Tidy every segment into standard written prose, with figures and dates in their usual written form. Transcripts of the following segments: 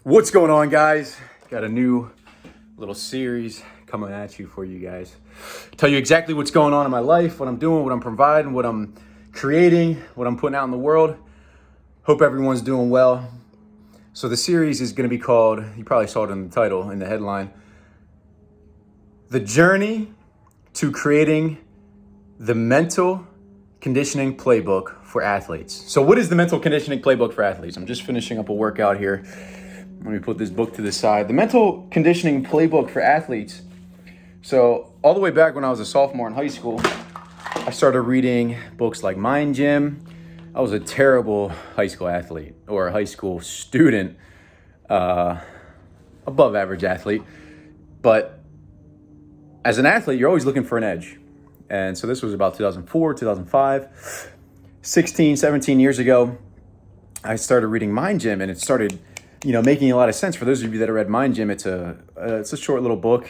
What's going on, guys? Got a new little series coming at you for you guys. Tell you exactly what's going on in my life, what I'm doing, what I'm providing, what I'm creating, what I'm putting out in the world. Hope everyone's doing well. So the series is going to be called, you probably saw it in the title, in the headline, The Journey to Creating the Mental Conditioning Playbook for Athletes. So what is the Mental Conditioning Playbook for Athletes? I'm just finishing up a workout here. Let me put this book to the side. The Mental Conditioning Playbook for Athletes. So all the way back when I was a sophomore in high school, I started reading books like Mind Gym. I was a terrible high school athlete or a high school student, above average athlete. But as an athlete, you're always looking for an edge. And so this was about 2004, 2005, 16, 17 years ago. I started reading Mind Gym, and it started making a lot of sense. For those of you that have read Mind Gym, it's a short little book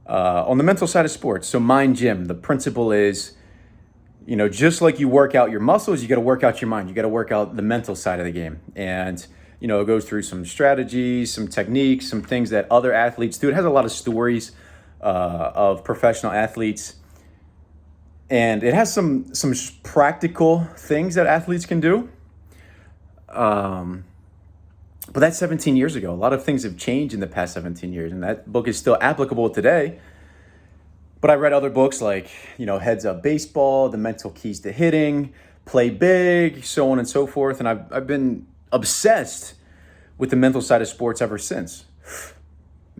on the mental side of sports. So Mind Gym, the principle is, just like you work out your muscles, you got to work out your mind. You got to work out the mental side of the game. And, it goes through some strategies, some techniques, some things that other athletes do. It has a lot of stories of professional athletes. And it has some practical things that athletes can do. But that's 17 years ago. A lot of things have changed in the past 17 years, and that book is still applicable today. But I read other books like, Heads Up Baseball, The Mental Keys to Hitting, Play Big, so on and so forth. And I've been obsessed with the mental side of sports ever since.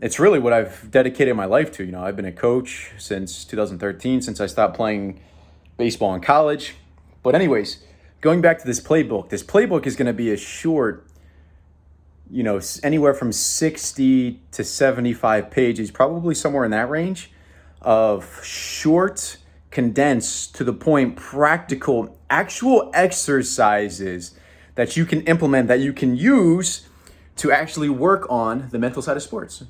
It's really what I've dedicated my life to. I've been a coach since 2013, since I stopped playing baseball in college. But anyways, going back to this playbook is going to be a short, anywhere from 60 to 75 pages, probably somewhere in that range, of short, condensed, to the point, practical, actual exercises that you can implement, that you can use to actually work on the mental side of sports.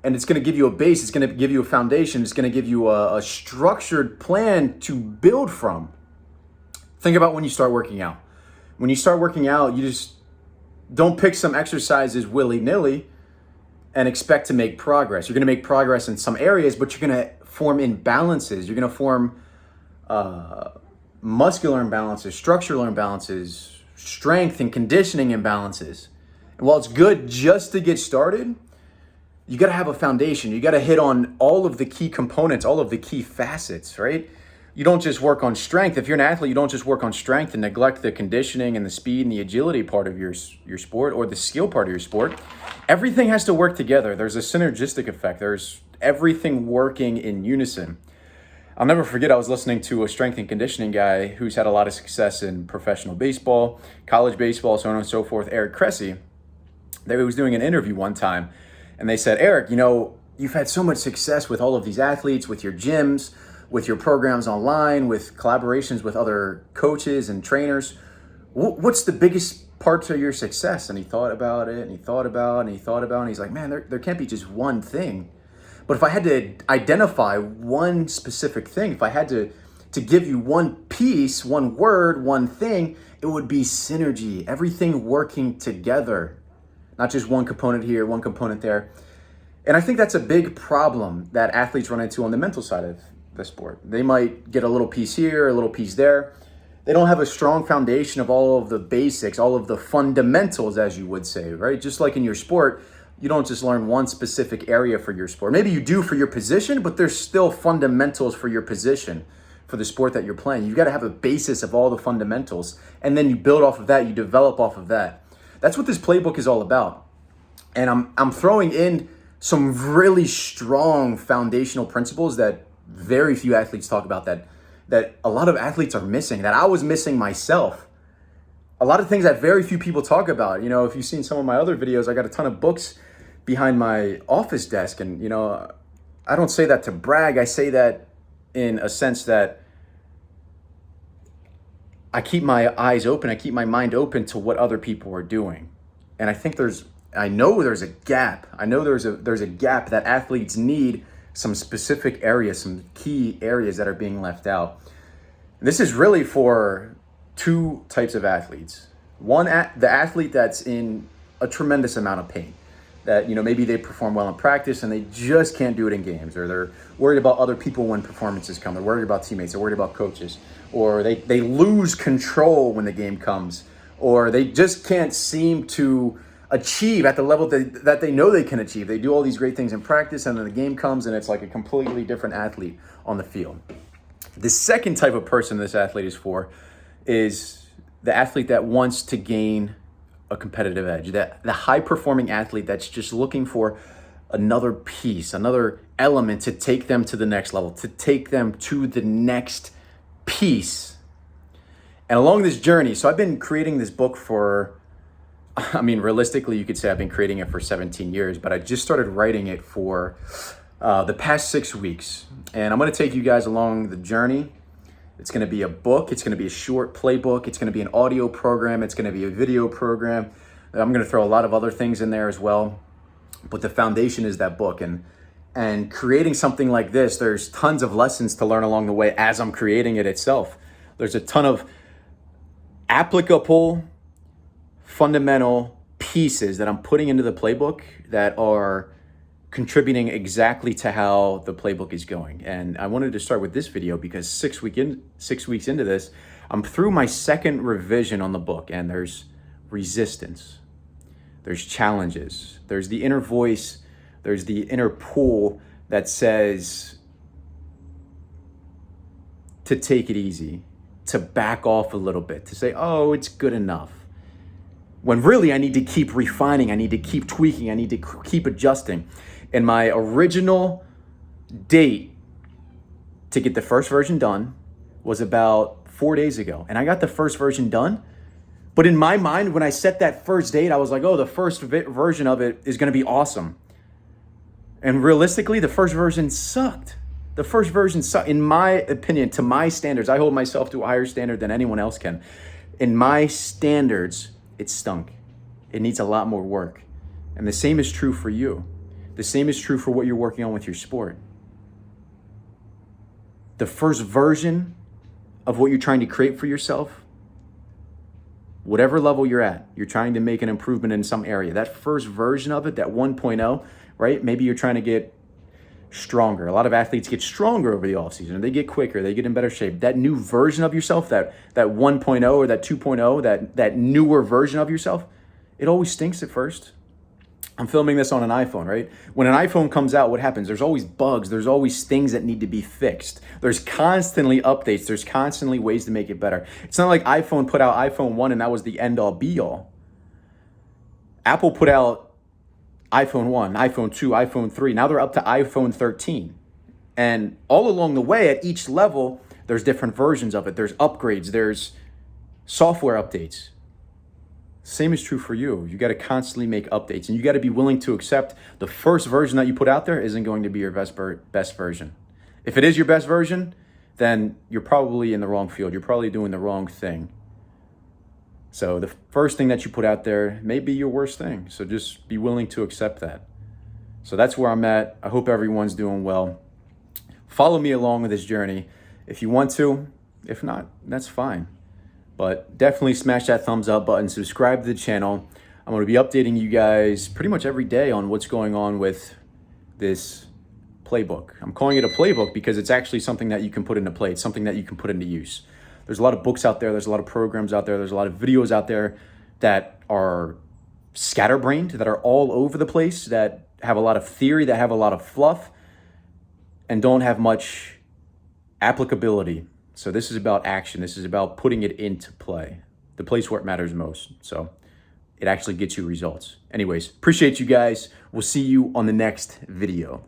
And it's going to give you a base, it's going to give you a foundation, it's going to give you a structured plan to build from. Think about when you start working out. When you start working out, you just don't pick some exercises willy-nilly and expect to make progress. You're going to make progress in some areas, but you're going to form imbalances. You're going to form muscular imbalances, structural imbalances, strength and conditioning imbalances. And while it's good just to get started, you got to have a foundation. You got to hit on all of the key components, all of the key facets, right? You don't just work on strength. If you're an athlete, you don't just work on strength and neglect the conditioning and the speed and the agility part of your sport, or the skill part of your sport. Everything has to work together. There's a synergistic effect. There's everything working in unison. I'll never forget, I was listening to a strength and conditioning guy who's had a lot of success in professional baseball, college baseball, so on and so forth, Eric Cressy. They was doing an interview one time, and they said, Eric, you've had so much success with all of these athletes, with your gyms, with your programs online, with collaborations with other coaches and trainers. What's the biggest part of your success? And he thought about it, and he thought about it, and he thought about it, and he's like, man, there can't be just one thing. But if I had to identify one specific thing, if I had to give you one piece, one word, one thing, it would be synergy, everything working together, not just one component here, one component there. And I think that's a big problem that athletes run into on the mental side of the sport. They might get a little piece here, a little piece there. They don't have a strong foundation of all of the basics, all of the fundamentals, as you would say, right? Just like in your sport, you don't just learn one specific area for your sport. Maybe you do for your position, but there's still fundamentals for your position, for the sport that you're playing. You've got to have a basis of all the fundamentals, and then you build off of that, you develop off of that. That's what this playbook is all about. And I'm throwing in some really strong foundational principles that very few athletes talk about, that a lot of athletes are missing, that I was missing myself. A lot of things that very few people talk about. If you've seen some of my other videos, I got a ton of books behind my office desk. And, I don't say that to brag. I say that in a sense that I keep my eyes open. I keep my mind open to what other people are doing. And I know there's a gap. I know there's a gap that athletes need some specific areas, some key areas that are being left out. This is really for two types of athletes. One, the athlete that's in a tremendous amount of pain. That, maybe they perform well in practice and they just can't do it in games, or they're worried about other people when performances come. They're worried about teammates. They're worried about coaches, or they lose control when the game comes, or they just can't seem to achieve at the level that they know they can achieve. They do all these great things in practice, and then the game comes and it's like a completely different athlete on the field. The second type of person this athlete is for is the athlete that wants to gain a competitive edge, that the high-performing athlete that's just looking for another piece, another element to take them to the next level, to take them to the next piece. And along this journey, so I've been creating this book for, realistically, you could say I've been creating it for 17 years, but I just started writing it for the past 6 weeks. And I'm going to take you guys along the journey. It's going to be a book. It's going to be a short playbook. It's going to be an audio program. It's going to be a video program. I'm going to throw a lot of other things in there as well. But the foundation is that book. And creating something like this, there's tons of lessons to learn along the way as I'm creating it itself. There's a ton of applicable, fundamental pieces that I'm putting into the playbook that are contributing exactly to how the playbook is going. And I wanted to start with this video because 6 weeks into this, I'm through my second revision on the book, and there's resistance, there's challenges, there's the inner voice, there's the inner pull that says to take it easy, to back off a little bit, to say, oh, it's good enough. When really I need to keep refining, I need to keep tweaking, I need to keep adjusting. And my original date to get the first version done was about 4 days ago. And I got the first version done. But in my mind, when I set that first date, I was like, oh, the first version of it is going to be awesome. And realistically, the first version sucked. The first version sucked. In my opinion, to my standards, I hold myself to a higher standard than anyone else can. In my standards, it stunk. It needs a lot more work. And the same is true for you. The same is true for what you're working on with your sport. The first version of what you're trying to create for yourself, whatever level you're at, you're trying to make an improvement in some area. That first version of it, that 1.0, right? Maybe you're trying to get stronger. A lot of athletes get stronger over the offseason. They get quicker. They get in better shape. That new version of yourself, that 1.0 or that 2.0, that newer version of yourself, it always stinks at first. I'm filming this on an iPhone, right? When an iPhone comes out, what happens? There's always bugs. There's always things that need to be fixed. There's constantly updates. There's constantly ways to make it better. It's not like iPhone put out iPhone 1 and that was the end-all be-all. Apple put out iPhone 1, iPhone 2, iPhone 3. Now they're up to iPhone 13. And all along the way, at each level, there's different versions of it. There's upgrades. There's software updates. Same is true for you. You got to constantly make updates, and you got to be willing to accept the first version that you put out there isn't going to be your best version. If it is your best version, then you're probably in the wrong field. You're probably doing the wrong thing. So the first thing that you put out there may be your worst thing. So just be willing to accept that. So that's where I'm at. I hope everyone's doing well. Follow me along with this journey if you want to. If not, that's fine. But definitely smash that thumbs up button, subscribe to the channel. I'm going to be updating you guys pretty much every day on what's going on with this playbook. I'm calling it a playbook because it's actually something that you can put into play. It's something that you can put into use. There's a lot of books out there. There's a lot of programs out there. There's a lot of videos out there that are scatterbrained, that are all over the place, that have a lot of theory, that have a lot of fluff, and don't have much applicability. So this is about action. This is about putting it into play, the place where it matters most. So it actually gets you results. Anyways, appreciate you guys. We'll see you on the next video.